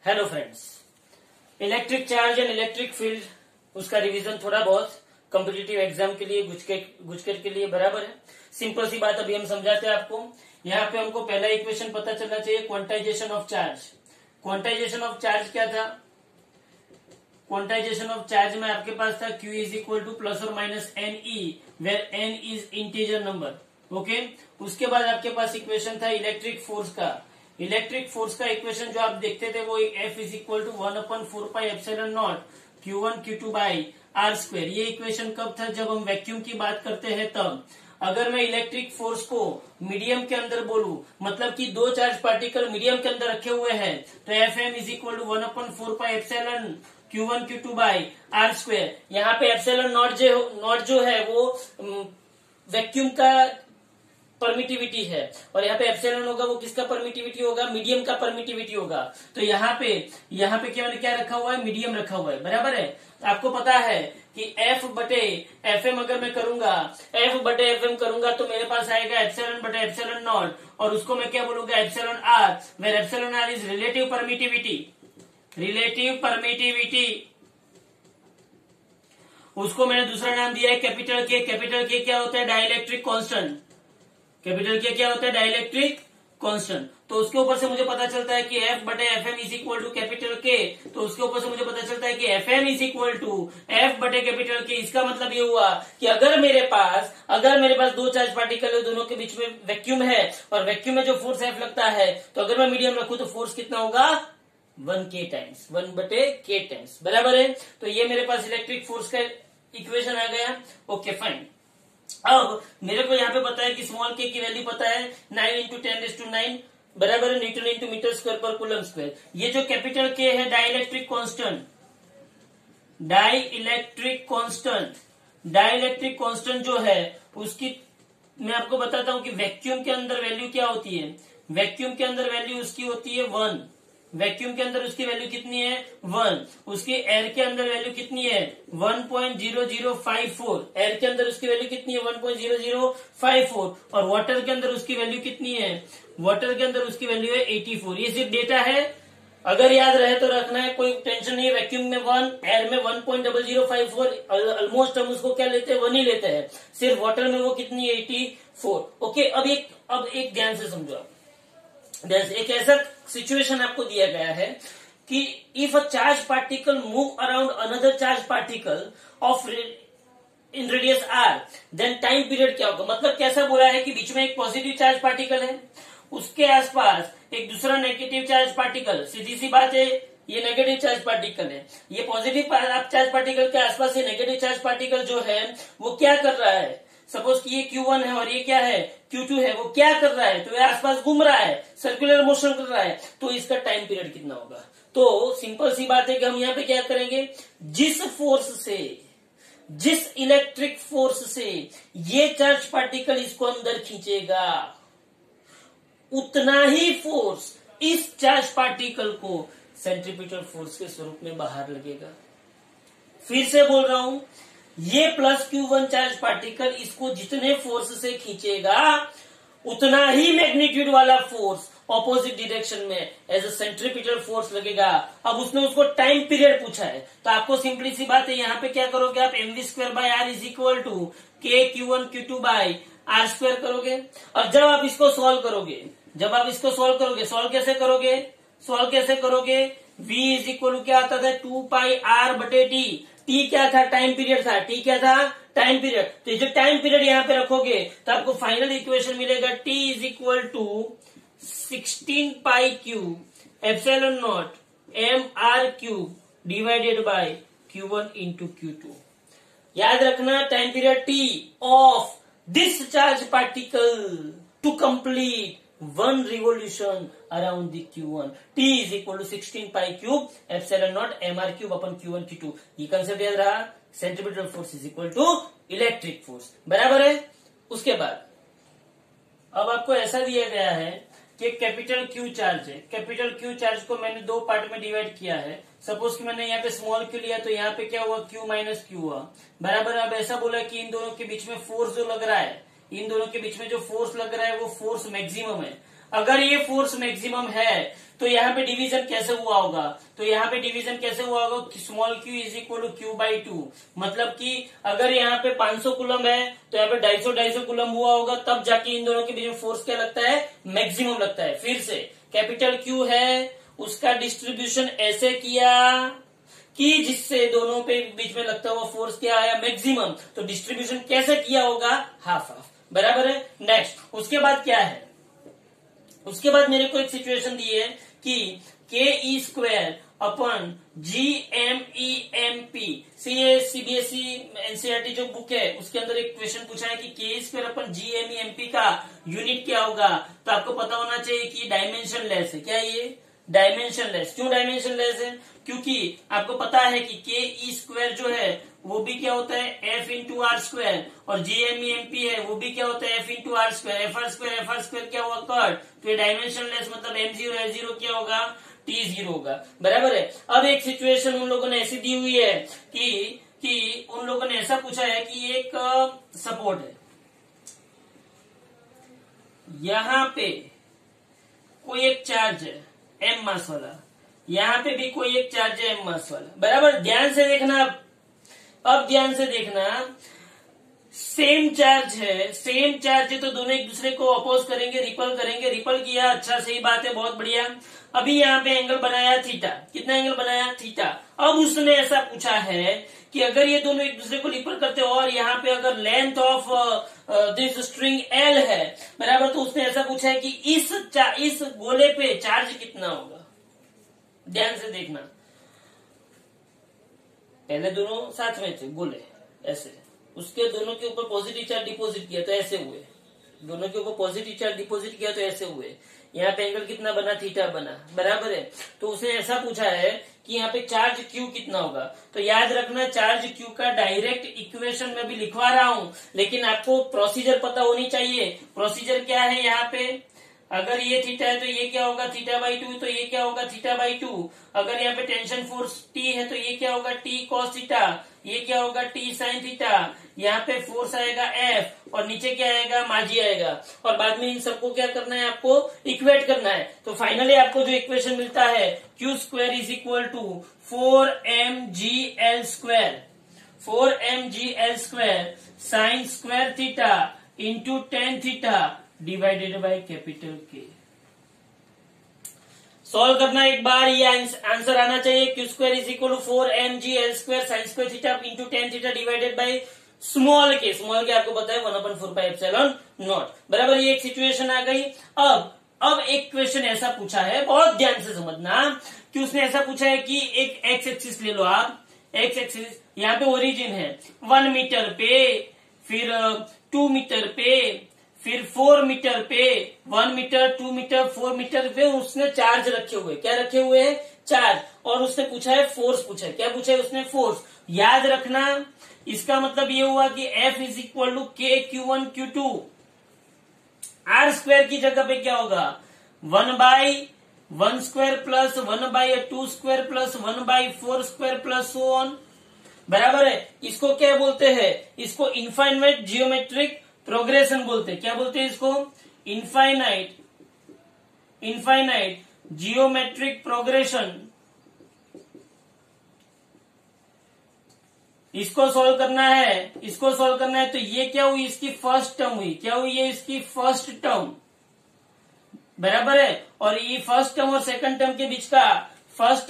Hello friends, electric charge and electric field उसका revision थोड़ा बहुत कॉम्पिटिटिव एग्जाम के लिए गुजकेट के लिए बराबर है। सिंपल सी बात अभी हम समझाते हैं आपको। यहाँ पे हमको पहला इक्वेशन पता चलना चाहिए, quantization of charge. Quantization of charge क्या था? क्वांटाइजेशन ऑफ चार्ज में आपके पास था Q is equal to plus और minus n e, where n is integer number. Okay, उसके बाद आपके पास इक्वेशन था इलेक्ट्रिक फोर्स का। इलेक्ट्रिक फोर्स का इक्वेशन जो आप देखते थे वो F is equal to 1/4πε0 Q1 Q2 by are square. ये इक्वेशन कब था? जब हम वैक्यूम की बात करते हैं तब। अगर मैं इलेक्ट्रिक फोर्स को मीडियम के अंदर बोलूं, मतलब कि दो चार्ज पार्टिकल मीडियम के अंदर रखे हुए हैं, तो Fm is equal to 1/4πε Q1 Q2 by are square. यहाँ पे एप्सिलॉन नॉट जो है वो वैक्यूम का परमिटिविटी है, और यहाँ पे एप्सिलॉन होगा वो किसका परमिटिविटी होगा? मीडियम का परमिटिविटी होगा। तो यहाँ पे क्या रखा हुआ है? मीडियम रखा हुआ है, बराबर है। तो आपको पता है कि F बटे Fm अगर मैं करूंगा, F बटे Fm करूंगा तो मेरे पास आएगा एप्सिलॉन बटे एप्सिलॉन नॉट, और उसको मैं क्या बोलूंगा? Epsilon R, where epsilon R is relative permittivity. Relative permittivity, उसको मैंने दूसरा नाम दिया है कैपिटल के। कैपिटल के क्या होता है? Dielectric constant. कैपिटल के क्या होता है? Dielectric constant. तो उसके ऊपर से मुझे पता चलता है कि F बटे Fm is equal to capital K, तो उसके ऊपर से मुझे पता चलता है कि Fm is equal to F बटे कैपिटल के। इसका मतलब ये हुआ कि अगर मेरे पास दो चार्ज पार्टिकल है, दोनों के बीच में वैक्यूम है, और वैक्यूम में जो फोर्स F लगता है, तो अगर मैं मीडियम रखूं तो फोर्स कितना होगा? 1k टाइम्स, 1/k टाइम्स, बराबर है। तो ये मेरे पास इलेक्ट्रिक फोर्स का इक्वेशन आ गया। Okay fine. अब मेरे को यहाँ पे पता है कि स्मॉल के की वैल्यू पता है 9 × 10⁹ बराबर है न्यूटन इंटू मीटर स्क्वायर पर कूलम स्क्वायर। ये जो कैपिटल के है डाइलेक्ट्रिक कांस्टेंट, डाइलेक्ट्रिक कांस्टेंट जो है उसकी मैं आपको बताता हूं कि वैक्यूम के अंदर वैल्यू क्या होती है। वैक्यूम के अंदर वैल्यू उसकी होती है 1। वैक्यूम के अंदर उसकी वैल्यू कितनी है? 1। उसकी एयर के अंदर वैल्यू कितनी है? 1.0054। एयर के अंदर उसकी वैल्यू कितनी है? 1.0054। और वाटर के अंदर उसकी वैल्यू कितनी है? वाटर के अंदर उसकी वैल्यू है 84। ये सिर्फ डेटा है, अगर याद रहे तो रखना है, कोई टेंशन नहीं है। वैक्यूम में 1, एयर में 1.0054, ऑलमोस्ट हम उसको क्या लेते हैं? 1 ही लेते हैं। सिर्फ वाटर में वो कितनी है? 84। ओके, अब एक ध्यान से समझो आप। एक ऐसा सिचुएशन आपको दिया गया है कि if a charge particle move around another charge particle of in radius R, then time period क्या होगा? मतलब कैसा बोला है कि बीच में एक पॉजिटिव चार्ज पार्टिकल है, उसके आसपास एक दूसरा नेगेटिव चार्ज पार्टिकल। सीधी सी बात है, ये नेगेटिव चार्ज पार्टिकल है, ये पॉजिटिव चार्ज पार्टिकल के आसपास ये नेगेटिव चार्ज पार्टिकल जो है वो क्या कर रहा है? सपोज कि ये Q1 है और ये क्या है? Q2 है। वो क्या कर रहा है? तो ये आसपास घूम रहा है, सर्कुलर मोशन कर रहा है। तो इसका टाइम पीरियड कितना होगा? तो सिंपल सी बात है कि हम यहाँ पे क्या करेंगे? जिस इलेक्ट्रिक फोर्स से ये चार्ज पार्टिकल इसको अंदर खींचेगा, उतना ही फोर्स इस चार्ज पार्टिकल को सेंट्रीपिटल फोर्स के स्वरूप में बाहर लगेगा। फिर से बोल रहा हूं, ये प्लस Q1 चार्ज पार्टिकल इसको जितने फोर्स से खींचेगा, उतना ही मैग्नीट्यूड वाला फोर्स ऑपोजिट डायरेक्शन में एज अ सेंट्रीपिटल फोर्स लगेगा। अब उसने उसको टाइम पीरियड पूछा है, तो आपको सिंपली सी बात है, यहाँ पे क्या करोगे आप? mv²/r is equal to k Q1 Q2 by are square करोगे। और जब आप इसको सॉल्व करोगे, v इज इक्वल टू क्या आता था? 2πr/t। टी क्या था? टाइम पीरियड था। टी क्या था? Time period. तो ये जो टाइम पीरियड यहाँ पे रखोगे तो आपको फाइनल इक्वेशन मिलेगा t is equal to 16π³ epsilon naught mr³ divided by Q1 into Q2। याद रखना, time period t of this charge particle to complete 1 revolution around the Q1, t is equal to 16π³ epsilon naught mr³ upon Q1 Q2। ये concept याद रहा। Centripetal force is equal to electric force, बराबर है। उसके बाद अब आपको ऐसा दिया गया है कि कैपिटल Q चार्ज है। कैपिटल Q चार्ज को मैंने दो पार्ट में डिवाइड किया है। सपोज कि मैंने यहाँ पे स्मॉल q लिया, तो यहाँ पे क्या हुआ? Q माइनस Q हुआ, बराबर। अब ऐसा बोला कि इन दोनों के बीच में फोर्स जो लग रहा है, इन दोनों के बीच में जो फोर्स लग रहा है वो फोर्स मैक्सिमम है। अगर ये फोर्स मैक्सिमम है तो यहाँ पे डिवीजन कैसे हुआ होगा, तो यहाँ पे डिवीजन कैसे हुआ होगा, small Q is equal to Q by 2। मतलब कि अगर यहाँ पे 500 कूलम है तो यहाँ पे 250 कूलम हुआ होगा, तब जाके इन दोनों के बीच में फोर्स क्या लगता है, मैक्सिमम लगता है। फिर से कैपिटल क्यू है, उसका डिस्ट्रीब्यूशन ऐसे किया कि जिससे दोनों पे बीच में लगता हुआ फोर्स क्या आया, मैक्सिमम। तो डिस्ट्रीब्यूशन कैसे किया होगा, हाफ हाफ, बराबर है। नेक्स्ट उसके बाद क्या है, उसके बाद मेरे को एक सिचुएशन दी है कि K E square upon G M E M P, CBSE NCERT जो बुक है उसके अंदर एक क्वेश्चन पूछा है कि K square upon G M E M P का यूनिट क्या होगा। तो आपको पता होना चाहिए कि डायमेंशन लेस है। क्या ये डायमेंशन लेस, क्यों डायमेंशन लेस है, क्योंकि आपको पता है कि के ई स्क्वायर जो है वो भी क्या होता है एफ इंटू आर स्क्वायर, और जीएमईएमपी है वो भी क्या होता है F into R square. F R square क्या हुआ कट, तो ये डायमेंशन लेस मतलब m0 क्या होगा, t0 होगा, बराबर है। अब एक सिचुएशन उन लोगों ने ऐसी दी हुई है कि उन लोगों ने ऐसा पूछा है कि एक सपोर्ट है, यहां पे कोई एक चार्ज है m मास वाला, यहां पे भी कोई एक चार्ज है m मास वाला, बराबर। ध्यान से देखना, अब ध्यान से देखना, सेम चार्ज है तो दोनों एक दूसरे को अपोज करेंगे, रिपल किया, अच्छा सही बात है, बहुत बढ़िया। अभी यहाँ पे एंगल बनाया थीटा, कितना एंगल बनाया थीटा। अब उसने ऐसा पूछा है कि अगर ये दोनों एक दूसरे को रिपल करते हो और यहाँ पे अगर length of this string L है, बराबर, तो उसने ऐसा पूछा है कि इस गोले पे चार्ज कितना होगा। ध्यान से देखना, पहले दोनों साथ में थे गोले ऐसे, उसके दोनों के ऊपर पॉजिटिव चार्ज डिपॉजिट किया तो ऐसे हुए, दोनों के ऊपर पॉजिटिव चार्ज डिपॉजिट किया तो ऐसे हुए। यहाँ पे एंगल कितना बना, थीटा बना, बराबर है। तो उसने ऐसा पूछा है कि यहाँ पे चार्ज क्यू कितना होगा। तो याद रखना, चार्ज क्यू का डायरेक्ट इक्वेशन में भी लिखवा रहा हूं, लेकिन आपको प्रोसीजर पता होनी चाहिए। प्रोसीजर क्या है, यहाँ पे अगर ये थीटा है तो ये क्या होगा थीटा बाई 2, तो ये क्या होगा थीटा बाई 2। अगर यहाँ पे टेंशन फोर्स टी है तो ये क्या होगा टी कॉस थीटा, ये क्या होगा टी साइन थीटा। यहाँ पे फोर्स आएगा एफ और नीचे क्या आएगा, माजी आएगा, और बाद में इन सबको क्या करना है, आपको इक्वेट करना है। तो फाइनली आपको जो इक्वेशन मिलता है Q square is equal to 4mgl square, 4mgl square sine square theta into tan theta divided by capital K. Solve करना एक बार, ये आंसर आना चाहिए Q square is equal to 4mgl square sine square theta into tan theta divided by small K आपको पता है 1/4πε0, बराबर। ये एक सिचुएशन आ गई। अब एक क्वेश्चन ऐसा पूछा है, बहुत ध्यान से समझना, कि उसने ऐसा पूछा है कि एक एक्स एक्सिस ले लो आप, एक्स एक्सिस, यहाँ पे ओरिजिन है 1 मीटर पे, फिर 2 मीटर पे, फिर 4 मीटर पे, 1 मीटर 2 मीटर 4 मीटर पे उसने चार्ज रखे हुए, क्या रखे हुए हैं, चार्ज। और उसने पूछा है फोर्स, पूछा है क्या, पूछा है उसने फोर्स। याद रखना, इसका मतलब ये हुआ कि F इज इक्वल टू के Q1 Q2, आर स्क्वायर की जगह पे क्या होगा 1/1 square plus 1/2 square plus 1/4 square plus so on, बराबर है। इसको क्या बोलते हैं, इसको इनफाइनाइट जियोमेट्रिक प्रोग्रेशन बोलते हैं। क्या बोलते हैं इसको, इनफाइनाइट जियोमेट्रिक प्रोग्रेशन। इसको सॉल्व करना है, तो ये क्या हुई, इसकी फर्स्ट टर्म हुई, क्या हुई, ये इसकी फर्स्ट टर्म, बराबर है। और ये फर्स्ट टर्म और सेकंड टर्म के बीच का फर्स्ट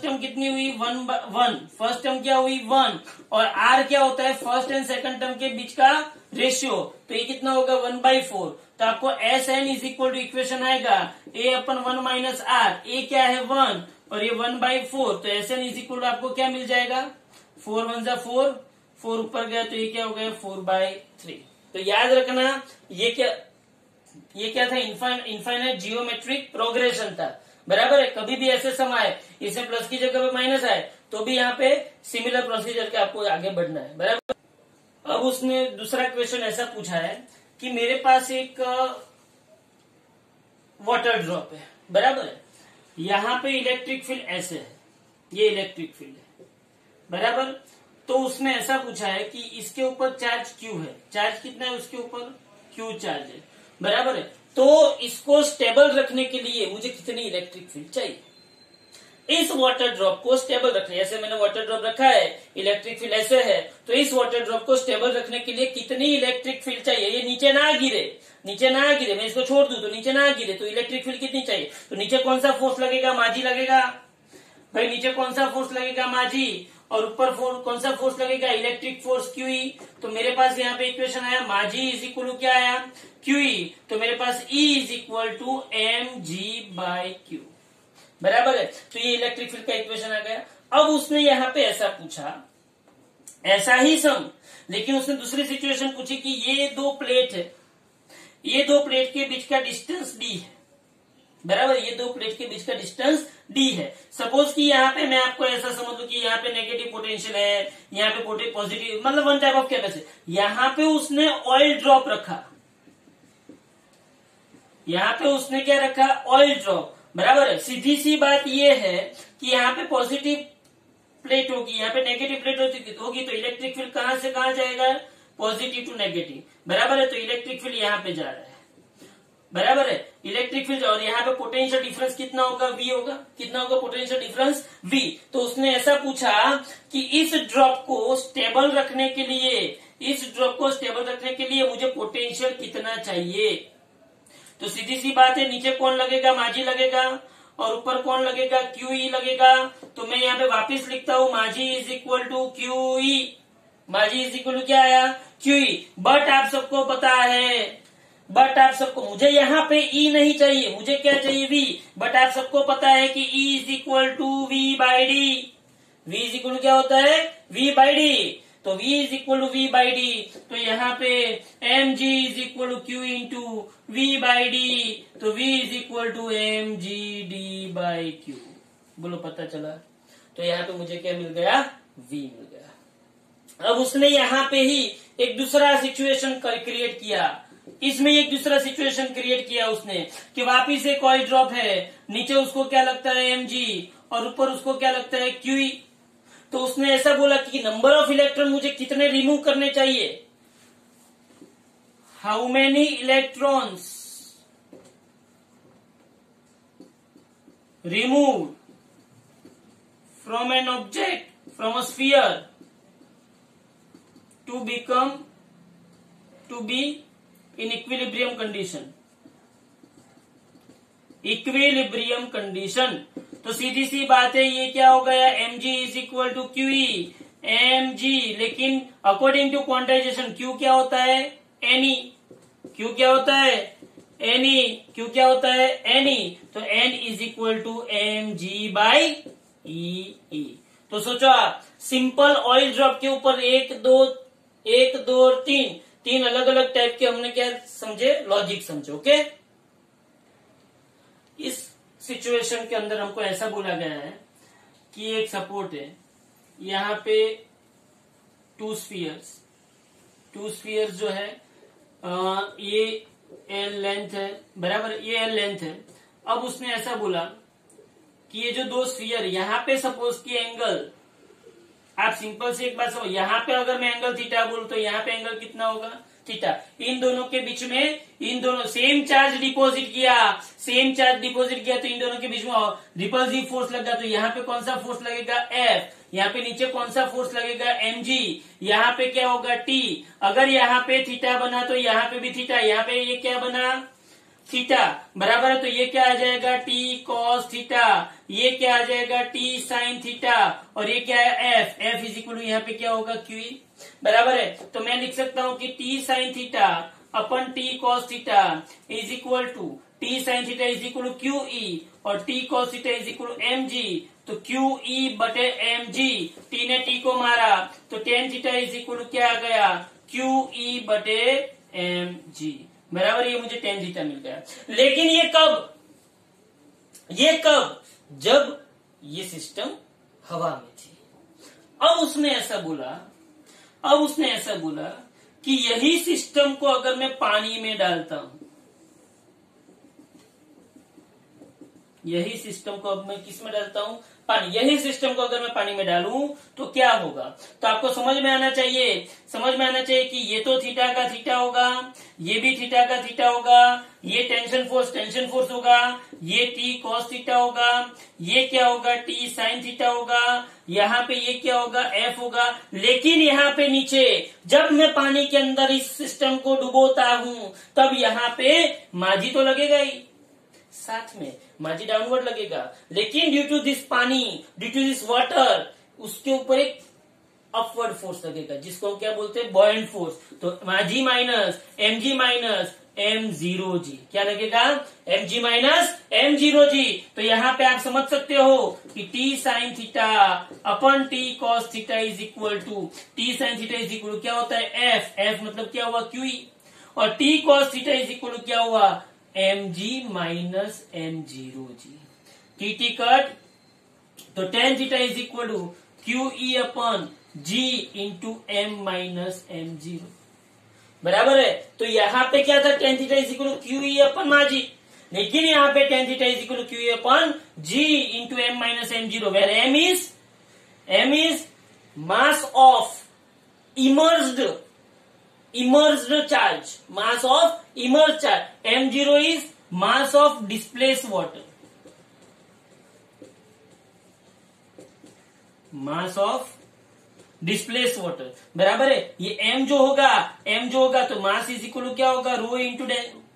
टर्म कितनी हुई 1/1, फर्स्ट टर्म क्या हुई 1, और आर क्या होता है फर्स्ट एंड सेकंड टर्म के बीच का रेशियो, तो ये कितना होगा 1/4। तो आपको S N is equal to equation आएगा ए अपन 1 माइनस आर, ए क्या है 1 और ये 1/4, तो S N is equal to आपको क्या मिल जाएगा 4 1 जा 4, 4 ऊपर गया तो ये क्या हो गया 4/3। तो याद रखना ये क्या था, इनफाइनाइट जियोमेट्रिक प्रोग्रेशन था, बराबर है। कभी भी ऐसे सम आए, इसे प्लस की जगह पे माइनस आए, तो भी यहाँ पे सिमिलर प्रोसीजर के आपको आगे बढ़ना है, बराबर। अब उसने दूसरा क्वेश्चन ऐसा पूछा है कि मेरे पास एक वाटर ड्रॉप है, बराबर है, यहाँ पे इलेक्ट्रिक फील्ड ऐसे है, ये इलेक्ट्रिक फील्ड है, बराबर। तो उसने ऐसा पूछा है कि इसके ऊपर चार्ज क्यू है, चार्ज कितना है उसके ऊपर, क्यू चार्ज है, बराबर है। तो इसको स्टेबल रखने के लिए मुझे कितनी इलेक्ट्रिक फील्ड चाहिए? इस वाटर ड्रॉप को स्टेबल रखने, ऐसे मैंने वाटर ड्रॉप रखा है, इलेक्ट्रिक फील्ड ऐसे है, तो इस वाटर ड्रॉप को स्टेबल रखने के लिए कितनी इलेक्ट्रिक फील्ड चाहिए? ये नीचे ना गिरे, नीचे ना गिरे, मैं इसको छोड़ दूं तो नीचे ना गिरे, तो इलेक्ट्रिक फील्ड कितनी चाहिए? तो नीचे कौन सा फोर्स लगेगा? माजी लगेगा भाई, नीचे कौन सा फोर्स लगेगा? माजी। और ऊपर कौन सा फोर्स लगेगा? Electric force QE. तो मेरे पास यहाँ पे इक्वेशन आया, माजी इज इक्वल टू क्या आया? क्यूई। तो मेरे पास E is equal to mg/q, बराबर है। तो ये इलेक्ट्रिक फील्ड का इक्वेशन आ गया। अब उसने यहाँ पे ऐसा पूछा, ऐसा ही सम, लेकिन उसने दूसरी सिचुएशन पूछी कि ये दो प्लेट है, ये दो प्लेट के बीच का डिस्टेंस d है, बराबर, ये दो प्लेट के बीच का डिस्टेंस d है। सपोज कि यहाँ पे मैं आपको ऐसा समझ लू कि यहाँ पे नेगेटिव पोटेंशियल है, यहाँ पे पॉजिटिव, मतलब वन टाइप ऑफ कैपेसिटी। यहाँ पे उसने ऑयल ड्रॉप रखा, यहाँ पे उसने क्या रखा? ऑयल ड्रॉप, बराबर है। सीधी सी बात ये है कि यहाँ पे पॉजिटिव प्लेट होगी, यहाँ पे नेगेटिव प्लेट होगी, तो इलेक्ट्रिक फील्ड कहां से कहां जाएगा? पॉजिटिव टू नेगेटिव, बराबर है। तो इलेक्ट्रिक फील्ड यहाँ पे जा रहा है, बराबर है, इलेक्ट्रिक फील्ड। और यहाँ पे पोटेंशियल डिफरेंस कितना होगा? V होगा। कितना होगा पोटेंशियल डिफरेंस? V। तो उसने ऐसा पूछा कि इस ड्रॉप को स्टेबल रखने के लिए, इस ड्रॉप को स्टेबल रखने के लिए मुझे पोटेंशियल कितना चाहिए? तो सीधी सी बात है, नीचे कौन लगेगा? माजी लगेगा, और ऊपर कौन लगेगा? QE लगेगा। तो मैं यहाँ पे वापस लिखता हूँ, माजी इज इक्वल टू QE, माजी इज इक्वल टू क्या आया? QE। बट आप सबको पता है, बट आप सबको, मुझे यहाँ पे E नहीं चाहिए, मुझे क्या चाहिए? V। बट आप सबको पता है कि E is equal to V/D, V is equal to क्या होता है? V/D। तो V is equal to V/D, तो यहाँ पे mg is equal to Q into V/D, तो V is equal to mgd/q। बोलो, पता चला? तो यहाँ पे मुझे क्या मिल गया? V मिल गया। अब उसने यहाँ पे ही एक दूसरा सिचुएशन क्रिएट किया, इसमें एक दूसरा सिचुएशन क्रिएट किया उसने कि वापिस एक ऑयल ड्रॉप है, नीचे उसको क्या लगता है? mg, और ऊपर उसको क्या लगता है? QE। तो उसने ऐसा बोला कि नंबर ऑफ इलेक्ट्रॉन मुझे कितने रिमूव करने चाहिए? How many electrons remove from an object, from a sphere to be in equilibrium condition, equilibrium condition. तो सीधी सी बात है, ये क्या हो गया? mg is equal to QE, mg, लेकिन अकॉर्डिंग टू क्वांटाइजेशन Q क्या होता है? Ne। Q क्या होता है? Ne। Q क्या होता है? Ne। तो n is equal to mg/E। तो सोचो आप, सिंपल ऑयल ड्रॉप के ऊपर एक दो और तीन अलग अलग टाइप के हमने क्या समझे? लॉजिक समझे। ओके, इस सिचुएशन के अंदर हमको ऐसा बोला गया है कि एक सपोर्ट है, यहाँ पे टू स्फीयर्स जो है, ये L लेंथ है, बराबर, ये L लेंथ है। अब उसने ऐसा बोला कि ये जो दो स्फीयर, यहाँ पे सपोज की एंगल, आप सिंपल से एक बात समझो, यहाँ पे अगर मैं एंगल थीटा बोलूं तो यहाँ पे एंगल कितना होगा? थीटा। इन दोनों के बीच में, इन दोनों सेम चार्ज डिपॉजिट किया, तो इन दोनों के बीच में रिपल्सिव फोर्स लगा, तो यहाँ पे कौन सा फोर्स लगेगा? F। यहाँ पे नीचे कौन सा फोर्स लगेगा? mg। यहाँ पे क्या होगा? T। अगर यहाँ पे थीटा बना तो यहाँ पे भी थीटा, यहाँ पे ये क्या बना? थीटा, बराबर है। तो ये क्या आ जाएगा? T cos थीटा, ये क्या आ जाएगा? T sin थीटा, और ये क्या है? F इज इक्वल टू यहाँ पे क्या होगा? QE, बराबर है। तो मैं लिख सकता हूँ कि T sin theta upon T cos theta is equal to T sin theta is equal to QE, और T cos theta is equal to mg। तो QE बटे mg, T ने T को मारा तो tan theta is equal to क्या आ गया? QE बटे mg, बराबर, ये मुझे tan थीटा मिल गया। लेकिन ये कब? जब ये सिस्टम हवा में थी। अब उसने ऐसा बोला कि यही सिस्टम को अगर मैं पानी में डालता हूं, यही सिस्टम को अब मैं किस में डालता हूँ, पानी। यही सिस्टम को अगर मैं पानी में डालूं तो क्या होगा, तो आपको समझ में आना चाहिए कि ये तो थीटा का थीटा होगा, ये भी थीटा का थीटा होगा, ये टेंशन फोर्स होगा, ये टी कॉस थीटा होगा, ये क्या होगा टी साइन थीटा होगा, यहाँ पे ये क्या होगा एफ होगा। लेकिन यहाँ पे नीचे जब मैं पानी के अंदर इस सिस्टम को डुबोता हूं तब यहाँ पे माझी तो लगेगा ही, साथ में माझी डाउनवर्ड लगेगा, लेकिन ड्यू टू दिस वाटर उसके ऊपर एक अपवर्ड फोर्स लगेगा जिसको हम क्या बोलते हैं बॉयंट फोर्स। तो माझी माइनस m0 जी क्या लगेगा mg माइनस m0 जी। तो यहाँ पे आप समझ सकते हो कि t sine theta upon t cos theta is equal to क्या होता है f मतलब क्या हुआ QE, और t cos theta is equal to क्या हुआ mg minus m0 g. T cut तो tan theta is equal to QE upon g into m minus m0 बराबर है। तो यहाँ पे क्या था tan theta is equal to QE upon माझी, लेकिन यहाँ पे tan theta is equal to QE upon g into m minus m0 where m is mass of emerged charge, m0 is mass of displace water, बराबर है। ये m जो होगा तो मास इज इक्वल टू क्या होगा rho into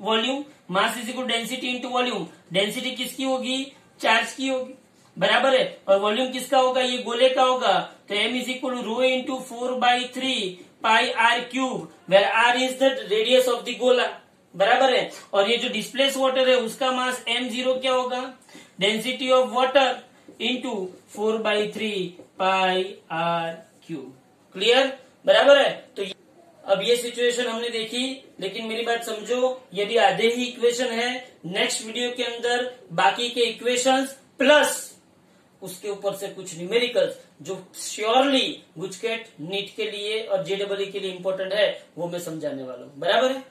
volume, mass is equal density into volume, density किसकी होगी चार्ज की होगी, बराबर है। और वॉल्यूम किसका होगा ये गोले का होगा, तो m is equal to rho into 4/3 pi r cube where r is the radius of the गोला, बराबर है। और ये जो डिस्प्लेस वाटर है उसका मास m0 क्या होगा density of water into 4/3 pi r cube, clear, बराबर है। तो अब ये सिचुएशन हमने देखी, लेकिन मेरी बात समझो, यदि आधे ही इक्वेशन है, नेक्स्ट वीडियो के अंदर बाकी के इक्वेशंस प्लस उसके ऊपर से कुछ न्यूमेरिकल्स जो श्योरली गुजकेट नीट के लिए और JEE के लिए इंपॉर्टेंट है वो मैं समझाने वाला हूँ, बराबर है।